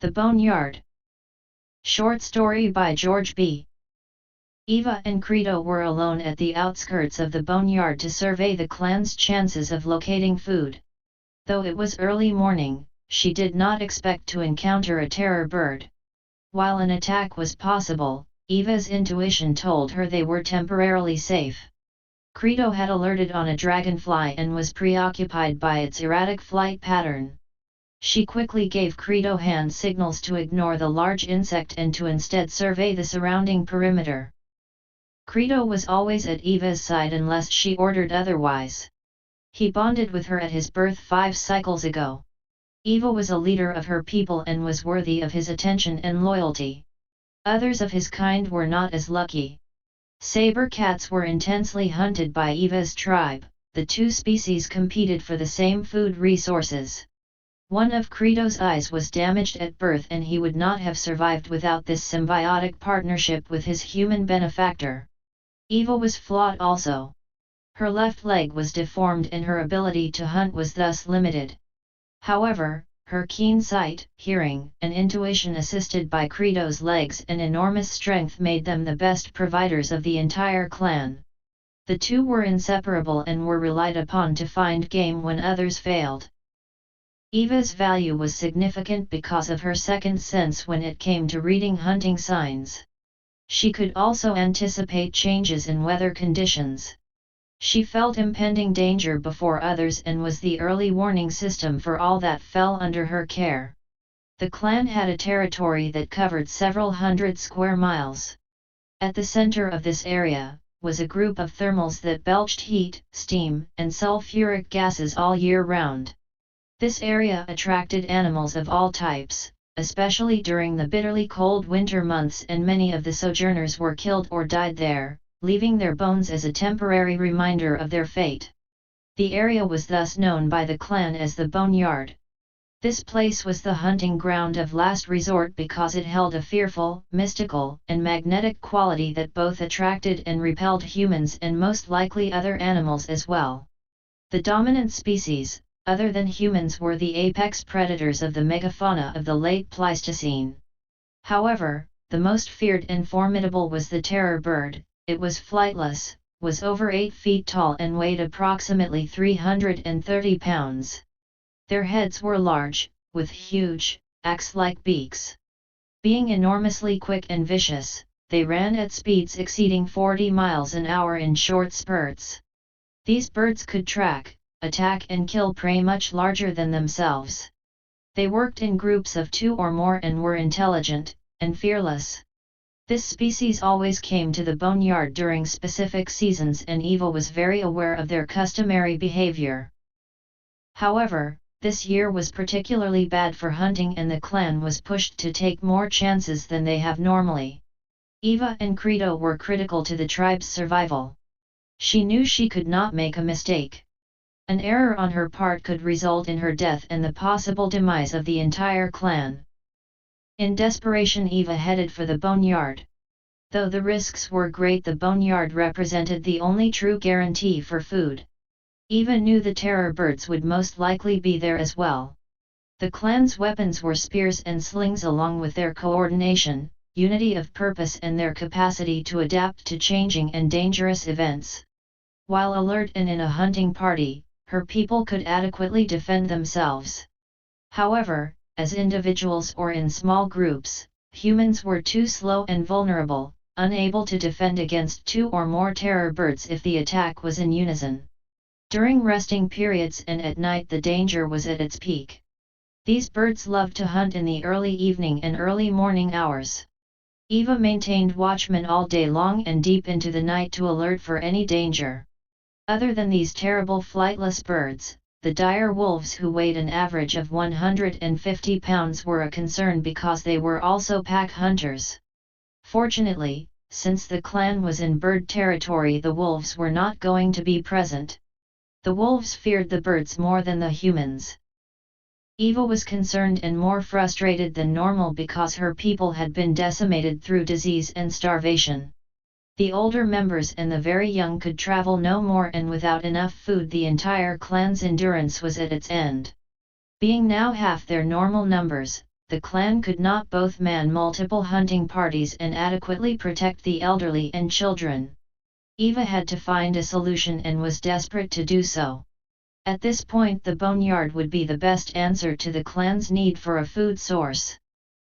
The Boneyard. Short story by George B. Eva and Credo were alone at the outskirts of the boneyard to survey the clan's chances of locating food. Though it was early morning, she did not expect to encounter a terror bird. While an attack was possible, Eva's intuition told her they were temporarily safe. Credo had alerted on a dragonfly and was preoccupied by its erratic flight pattern. She quickly gave Credo hand signals to ignore the large insect and to instead survey the surrounding perimeter. Credo was always at Eva's side unless she ordered otherwise. He bonded with her at his birth 5 cycles ago. Eva was a leader of her people and was worthy of his attention and loyalty. Others of his kind were not as lucky. Saber cats were intensely hunted by Eva's tribe. The two species competed for the same food resources. One of Credo's eyes was damaged at birth and he would not have survived without this symbiotic partnership with his human benefactor. Eva was flawed also. Her left leg was deformed and her ability to hunt was thus limited. However, her keen sight, hearing, and intuition assisted by Credo's legs and enormous strength made them the best providers of the entire clan. The two were inseparable and were relied upon to find game when others failed. Eva's value was significant because of her second sense when it came to reading hunting signs. She could also anticipate changes in weather conditions. She felt impending danger before others and was the early warning system for all that fell under her care. The clan had a territory that covered several hundred square miles. At the center of this area was a group of thermals that belched heat, steam, and sulfuric gases all year round. This area attracted animals of all types, especially during the bitterly cold winter months, and many of the sojourners were killed or died there, leaving their bones as a temporary reminder of their fate. The area was thus known by the clan as the Boneyard. This place was the hunting ground of last resort because it held a fearful, mystical, and magnetic quality that both attracted and repelled humans and most likely other animals as well. The dominant species, other than humans, were the apex predators of the megafauna of the late Pleistocene. However, the most feared and formidable was the terror bird. It was flightless, was over 8 feet tall and weighed approximately 330 pounds. Their heads were large, with huge, axe-like beaks. Being enormously quick and vicious, they ran at speeds exceeding 40 miles an hour in short spurts. These birds could track, attack and kill prey much larger than themselves. They worked in groups of 2 or more and were intelligent and fearless. This species always came to the boneyard during specific seasons and Eva was very aware of their customary behavior. However, this year was particularly bad for hunting and the clan was pushed to take more chances than they have normally. Eva and Credo were critical to the tribe's survival. She knew she could not make a mistake. An error on her part could result in her death and the possible demise of the entire clan. In desperation, Eva headed for the boneyard. Though the risks were great, the boneyard represented the only true guarantee for food. Eva knew the terror birds would most likely be there as well. The clan's weapons were spears and slings, along with their coordination, unity of purpose and their capacity to adapt to changing and dangerous events. While alert and in a hunting party, her people could adequately defend themselves. However, as individuals or in small groups, humans were too slow and vulnerable, unable to defend against 2 or more terror birds if the attack was in unison. During resting periods and at night the danger was at its peak. These birds loved to hunt in the early evening and early morning hours. Eva maintained watchmen all day long and deep into the night to alert for any danger. Other than these terrible flightless birds, the dire wolves, who weighed an average of 150 pounds, were a concern because they were also pack hunters. Fortunately, since the clan was in bird territory, the wolves were not going to be present. The wolves feared the birds more than the humans. Eva was concerned and more frustrated than normal because her people had been decimated through disease and starvation. The older members and the very young could travel no more, and without enough food the entire clan's endurance was at its end. Being now half their normal numbers, the clan could not both man multiple hunting parties and adequately protect the elderly and children. Eva had to find a solution and was desperate to do so. At this point, the boneyard would be the best answer to the clan's need for a food source.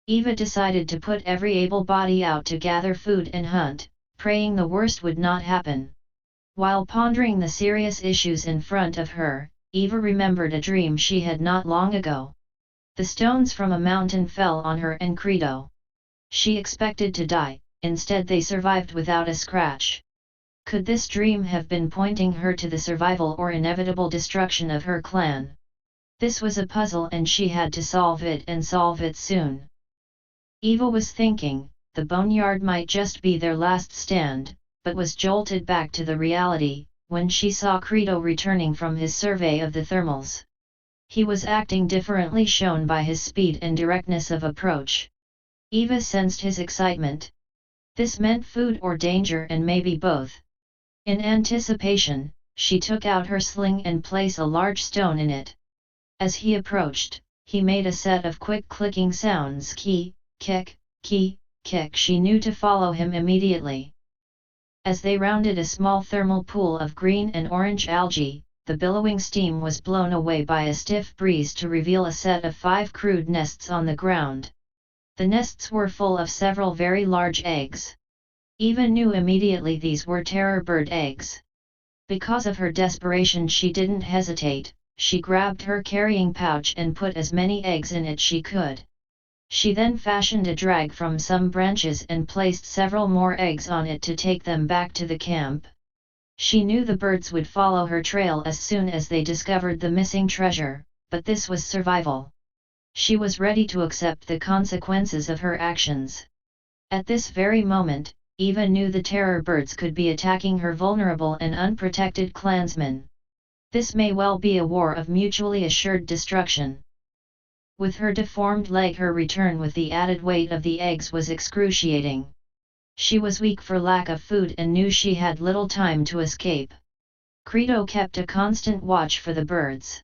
Eva decided to put every able body out to gather food and hunt, praying the worst would not happen. While pondering the serious issues in front of her, Eva remembered a dream she had not long ago. The stones from a mountain fell on her and Credo. She expected to die, instead they survived without a scratch. Could this dream have been pointing her to the survival or inevitable destruction of her clan? This was a puzzle and she had to solve it and solve it soon. Eva was thinking, the boneyard might just be their last stand, but was jolted back to the reality, when she saw Credo returning from his survey of the thermals. He was acting differently, shown by his speed and directness of approach. Eva sensed his excitement. This meant food or danger, and maybe both. In anticipation, she took out her sling and placed a large stone in it. As he approached, he made a set of quick clicking sounds, key, kick, key, kick. She knew to follow him immediately. As they rounded a small thermal pool of green and orange algae, the billowing steam was blown away by a stiff breeze to reveal a set of 5 crude nests on the ground. The nests were full of several very large eggs. Eva knew immediately these were terror bird eggs. Because of her desperation, she didn't hesitate. She grabbed her carrying pouch and put as many eggs in it she could. She then fashioned a drag from some branches and placed several more eggs on it to take them back to the camp. She knew the birds would follow her trail as soon as they discovered the missing treasure, but this was survival. She was ready to accept the consequences of her actions. At this very moment, Eva knew the terror birds could be attacking her vulnerable and unprotected clansmen. This may well be a war of mutually assured destruction. With her deformed leg, her return with the added weight of the eggs was excruciating. She was weak for lack of food and knew she had little time to escape. Credo kept a constant watch for the birds.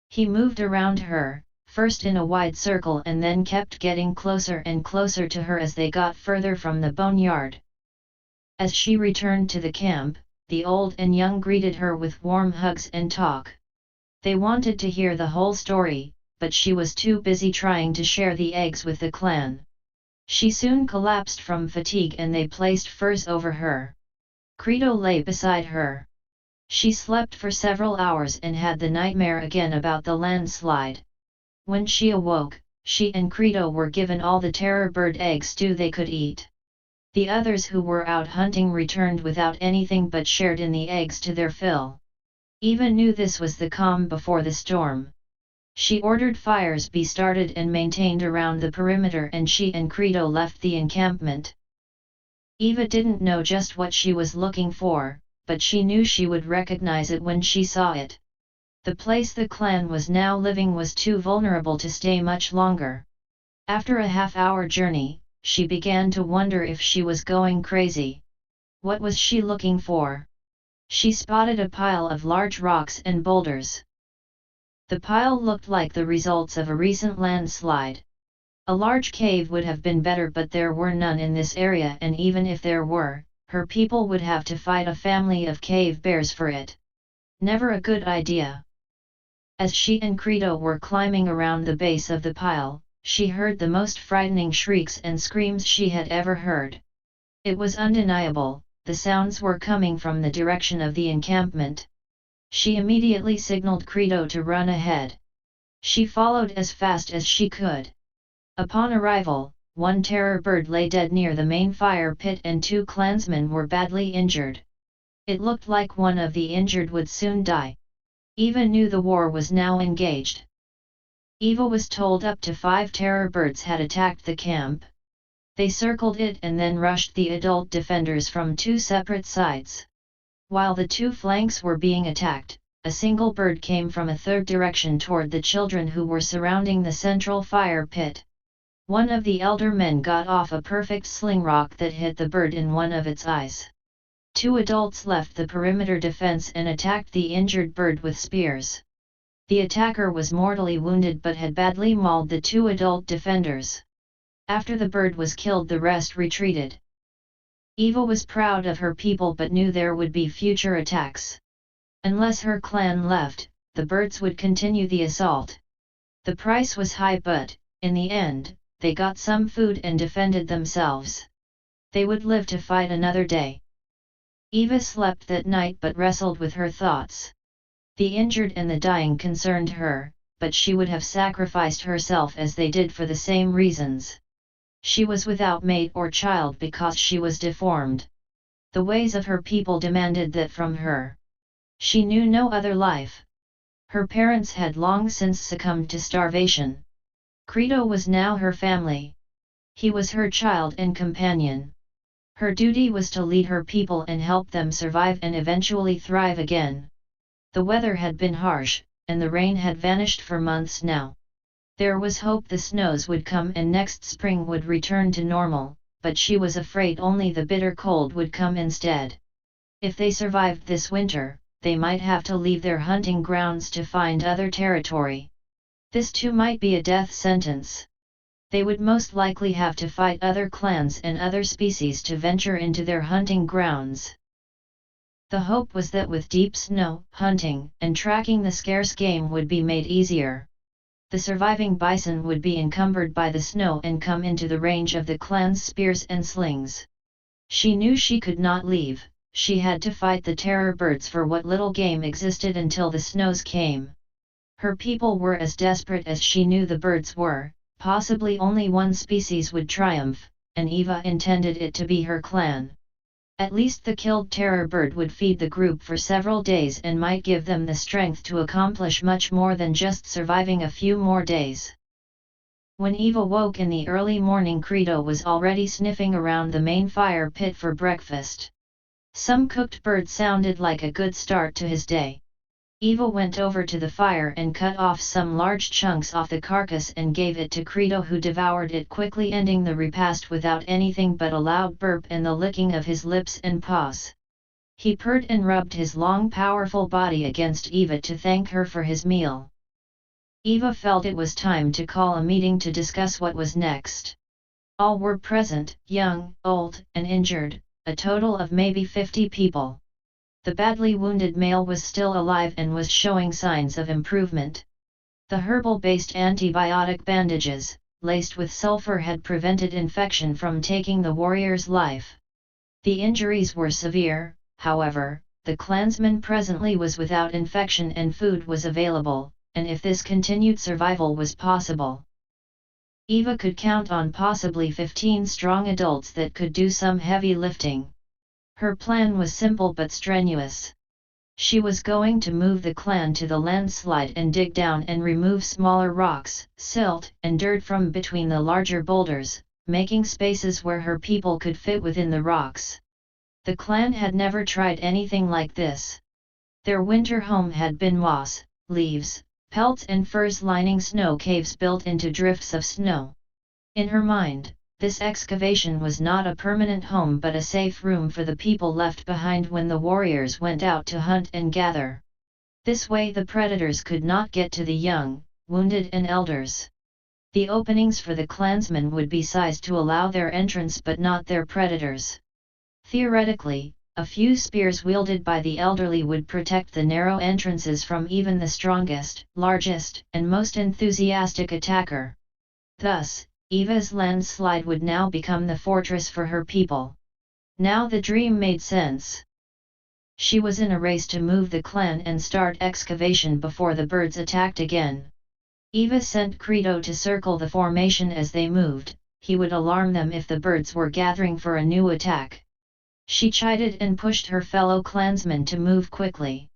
He moved around her, first in a wide circle and then kept getting closer and closer to her as they got further from the boneyard. As she returned to the camp, the old and young greeted her with warm hugs and talk. They wanted to hear the whole story, but she was too busy trying to share the eggs with the clan. She soon collapsed from fatigue and they placed furs over her. Credo lay beside her. She slept for several hours and had the nightmare again about the landslide. When she awoke, she and Credo were given all the terror bird egg stew they could eat. The others who were out hunting returned without anything but shared in the eggs to their fill. Eva knew this was the calm before the storm. She ordered fires be started and maintained around the perimeter, and she and Credo left the encampment. Eva didn't know just what she was looking for, but she knew she would recognize it when she saw it. The place the clan was now living was too vulnerable to stay much longer. After a half-hour journey, she began to wonder if she was going crazy. What was she looking for? She spotted a pile of large rocks and boulders. The pile looked like the results of a recent landslide. A large cave would have been better, but there were none in this area, and even if there were, her people would have to fight a family of cave bears for it. Never a good idea. As she and Credo were climbing around the base of the pile, she heard the most frightening shrieks and screams she had ever heard. It was undeniable, the sounds were coming from the direction of the encampment. She immediately signaled Credo to run ahead. She followed as fast as she could. Upon arrival, one terror bird lay dead near the main fire pit and 2 clansmen were badly injured. It looked like one of the injured would soon die. Eva knew the war was now engaged. Eva was told up to 5 terror birds had attacked the camp. They circled it and then rushed the adult defenders from 2 separate sides. While the 2 flanks were being attacked, a single bird came from a third direction toward the children who were surrounding the central fire pit. One of the elder men got off a perfect sling rock that hit the bird in one of its eyes. 2 adults left the perimeter defense and attacked the injured bird with spears. The attacker was mortally wounded but had badly mauled the two adult defenders. After the bird was killed, the rest retreated. Eva was proud of her people but knew there would be future attacks. Unless her clan left, the birds would continue the assault. The price was high but, in the end, they got some food and defended themselves. They would live to fight another day. Eva slept that night but wrestled with her thoughts. The injured and the dying concerned her, but she would have sacrificed herself as they did for the same reasons. She was without mate or child because she was deformed. The ways of her people demanded that from her. She knew no other life. Her parents had long since succumbed to starvation. Credo was now her family. He was her child and companion. Her duty was to lead her people and help them survive and eventually thrive again. The weather had been harsh, and the rain had vanished for months now. There was hope the snows would come and next spring would return to normal, but she was afraid only the bitter cold would come instead. If they survived this winter, they might have to leave their hunting grounds to find other territory. This too might be a death sentence. They would most likely have to fight other clans and other species to venture into their hunting grounds. The hope was that with deep snow, hunting and tracking the scarce game would be made easier. The surviving bison would be encumbered by the snow and come into the range of the clan's spears and slings. She knew she could not leave, she had to fight the terror birds for what little game existed until the snows came. Her people were as desperate as she knew the birds were, possibly only one species would triumph, and Eva intended it to be her clan. At least the killed terror bird would feed the group for several days and might give them the strength to accomplish much more than just surviving a few more days. When Eva woke in the early morning, Credo was already sniffing around the main fire pit for breakfast. Some cooked bird sounded like a good start to his day. Eva went over to the fire and cut off some large chunks off the carcass and gave it to Credo, who devoured it quickly, ending the repast without anything but a loud burp and the licking of his lips and paws. He purred and rubbed his long powerful body against Eva to thank her for his meal. Eva felt it was time to call a meeting to discuss what was next. All were present, young, old, and injured, a total of maybe 50 people. The badly wounded male was still alive and was showing signs of improvement. The herbal-based antibiotic bandages, laced with sulfur, had prevented infection from taking the warrior's life. The injuries were severe, however. The clansman presently was without infection and food was available, and if this continued, survival was possible. Eva could count on possibly 15 strong adults that could do some heavy lifting. Her plan was simple but strenuous. She was going to move the clan to the landslide and dig down and remove smaller rocks, silt, and dirt from between the larger boulders, making spaces where her people could fit within the rocks. The clan had never tried anything like this. Their winter home had been moss, leaves, pelts and furs lining snow caves built into drifts of snow. In her mind, this excavation was not a permanent home but a safe room for the people left behind when the warriors went out to hunt and gather. This way the predators could not get to the young, wounded and elders. The openings for the clansmen would be sized to allow their entrance but not their predators. Theoretically, a few spears wielded by the elderly would protect the narrow entrances from even the strongest, largest, and most enthusiastic attacker. Thus, Eva's landslide would now become the fortress for her people. Now the dream made sense. She was in a race to move the clan and start excavation before the birds attacked again. Eva sent Credo to circle the formation as they moved. He would alarm them if the birds were gathering for a new attack. She chided and pushed her fellow clansmen to move quickly.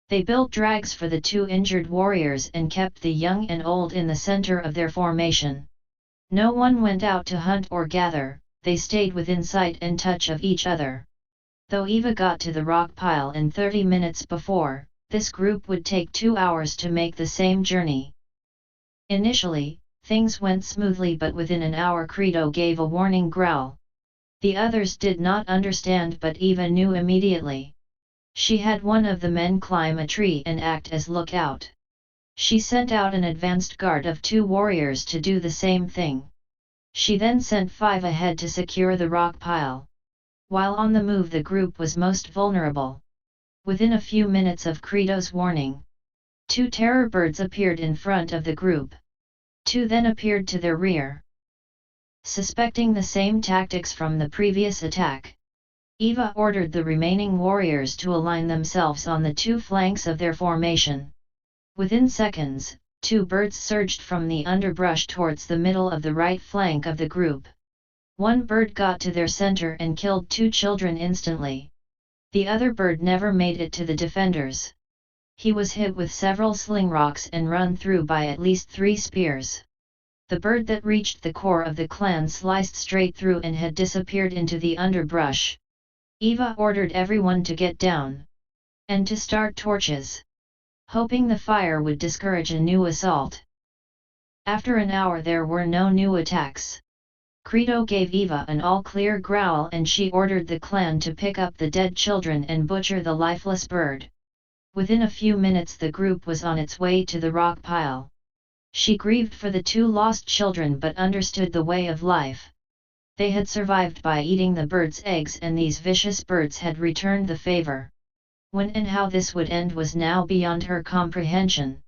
They built drags for the 2 injured warriors and kept the young and old in the center of their formation. No one went out to hunt or gather, they stayed within sight and touch of each other. Though Eva got to the rock pile in 30 minutes before, this group would take 2 hours to make the same journey. Initially, things went smoothly, but within an hour Credo gave a warning growl. The others did not understand, but Eva knew immediately. She had one of the men climb a tree and act as lookout. She sent out an advanced guard of 2 warriors to do the same thing. She then sent 5 ahead to secure the rock pile. While on the move, the group was most vulnerable. Within a few minutes of Credo's warning, 2 terror birds appeared in front of the group. 2 then appeared to their rear. Suspecting the same tactics from the previous attack, Eva ordered the remaining warriors to align themselves on the 2 flanks of their formation. Within seconds, 2 birds surged from the underbrush towards the middle of the right flank of the group. 1 bird got to their center and killed 2 children instantly. The other bird never made it to the defenders. He was hit with several sling rocks and run through by at least 3 spears. The bird that reached the core of the clan sliced straight through and had disappeared into the underbrush. Eva ordered everyone to get down and to start torches, hoping the fire would discourage a new assault. After an hour there were no new attacks. Credo gave Eva an all-clear growl and she ordered the clan to pick up the dead children and butcher the lifeless bird. Within a few minutes the group was on its way to the rock pile. She grieved for the 2 lost children but understood the way of life. They had survived by eating the birds' eggs and these vicious birds had returned the favor. When and how this would end was now beyond her comprehension.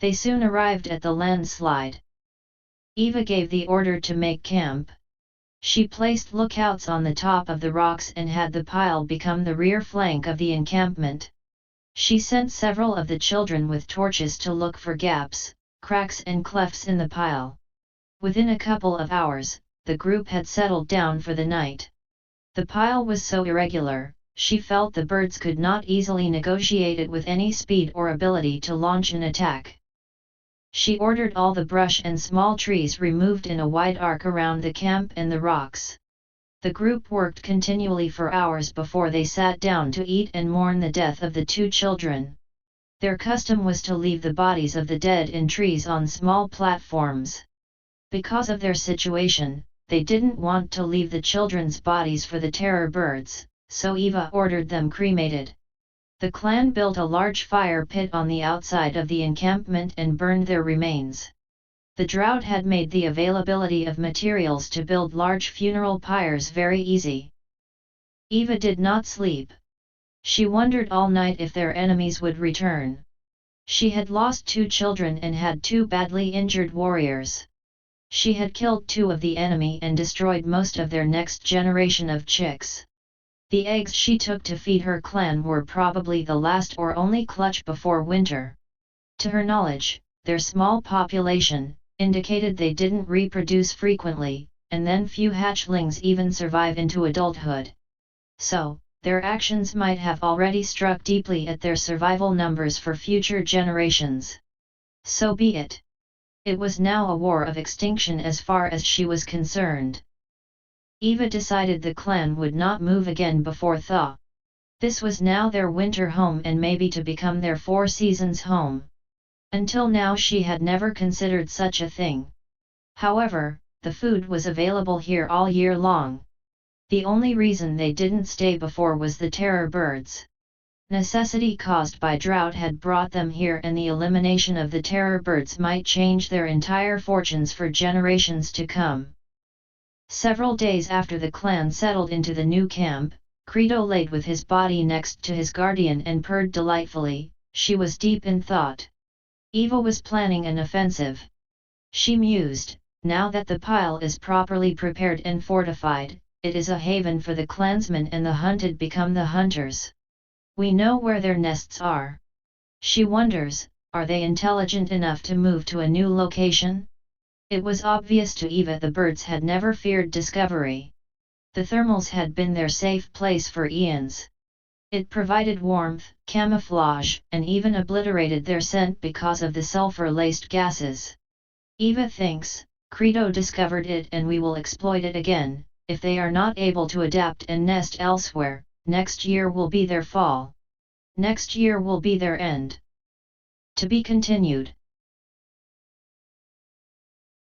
They soon arrived at the landslide. Eva gave the order to make camp. She placed lookouts on the top of the rocks and had the pile become the rear flank of the encampment. She sent several of the children with torches to look for gaps, cracks and clefts in the pile. Within a couple of hours, the group had settled down for the night. The pile was so irregular, she felt the birds could not easily negotiate it with any speed or ability to launch an attack. She ordered all the brush and small trees removed in a wide arc around the camp and the rocks. The group worked continually for hours before they sat down to eat and mourn the death of the 2 children. Their custom was to leave the bodies of the dead in trees on small platforms. Because of their situation, they didn't want to leave the children's bodies for the terror birds, so Eva ordered them cremated. The clan built a large fire pit on the outside of the encampment and burned their remains. The drought had made the availability of materials to build large funeral pyres very easy. Eva did not sleep. She wondered all night if their enemies would return. She had lost 2 children and had 2 badly injured warriors. She had killed 2 of the enemy and destroyed most of their next generation of chicks. The eggs she took to feed her clan were probably the last or only clutch before winter. To her knowledge, their small population indicated they didn't reproduce frequently, and then few hatchlings even survive into adulthood. So, their actions might have already struck deeply at their survival numbers for future generations. So be it. It was now a war of extinction as far as she was concerned. Eva decided the clan would not move again before thaw. This was now their winter home and maybe to become their 4 seasons home. Until now she had never considered such a thing. However, the food was available here all year long. The only reason they didn't stay before was the terror birds. Necessity caused by drought had brought them here and the elimination of the terror birds might change their entire fortunes for generations to come. Several days after the clan settled into the new camp, Credo laid with his body next to his guardian and purred delightfully. She was deep in thought. Eva was planning an offensive. She mused, now that the pile is properly prepared and fortified, it is a haven for the clansmen and the hunted become the hunters. We know where their nests are. She wonders, are they intelligent enough to move to a new location? It was obvious to Eva the birds had never feared discovery. The thermals had been their safe place for eons. It provided warmth, camouflage, and even obliterated their scent because of the sulfur-laced gases. Eva thinks, Credo discovered it and we will exploit it again. If they are not able to adapt and nest elsewhere, next year will be their fall. Next year will be their end. To be continued.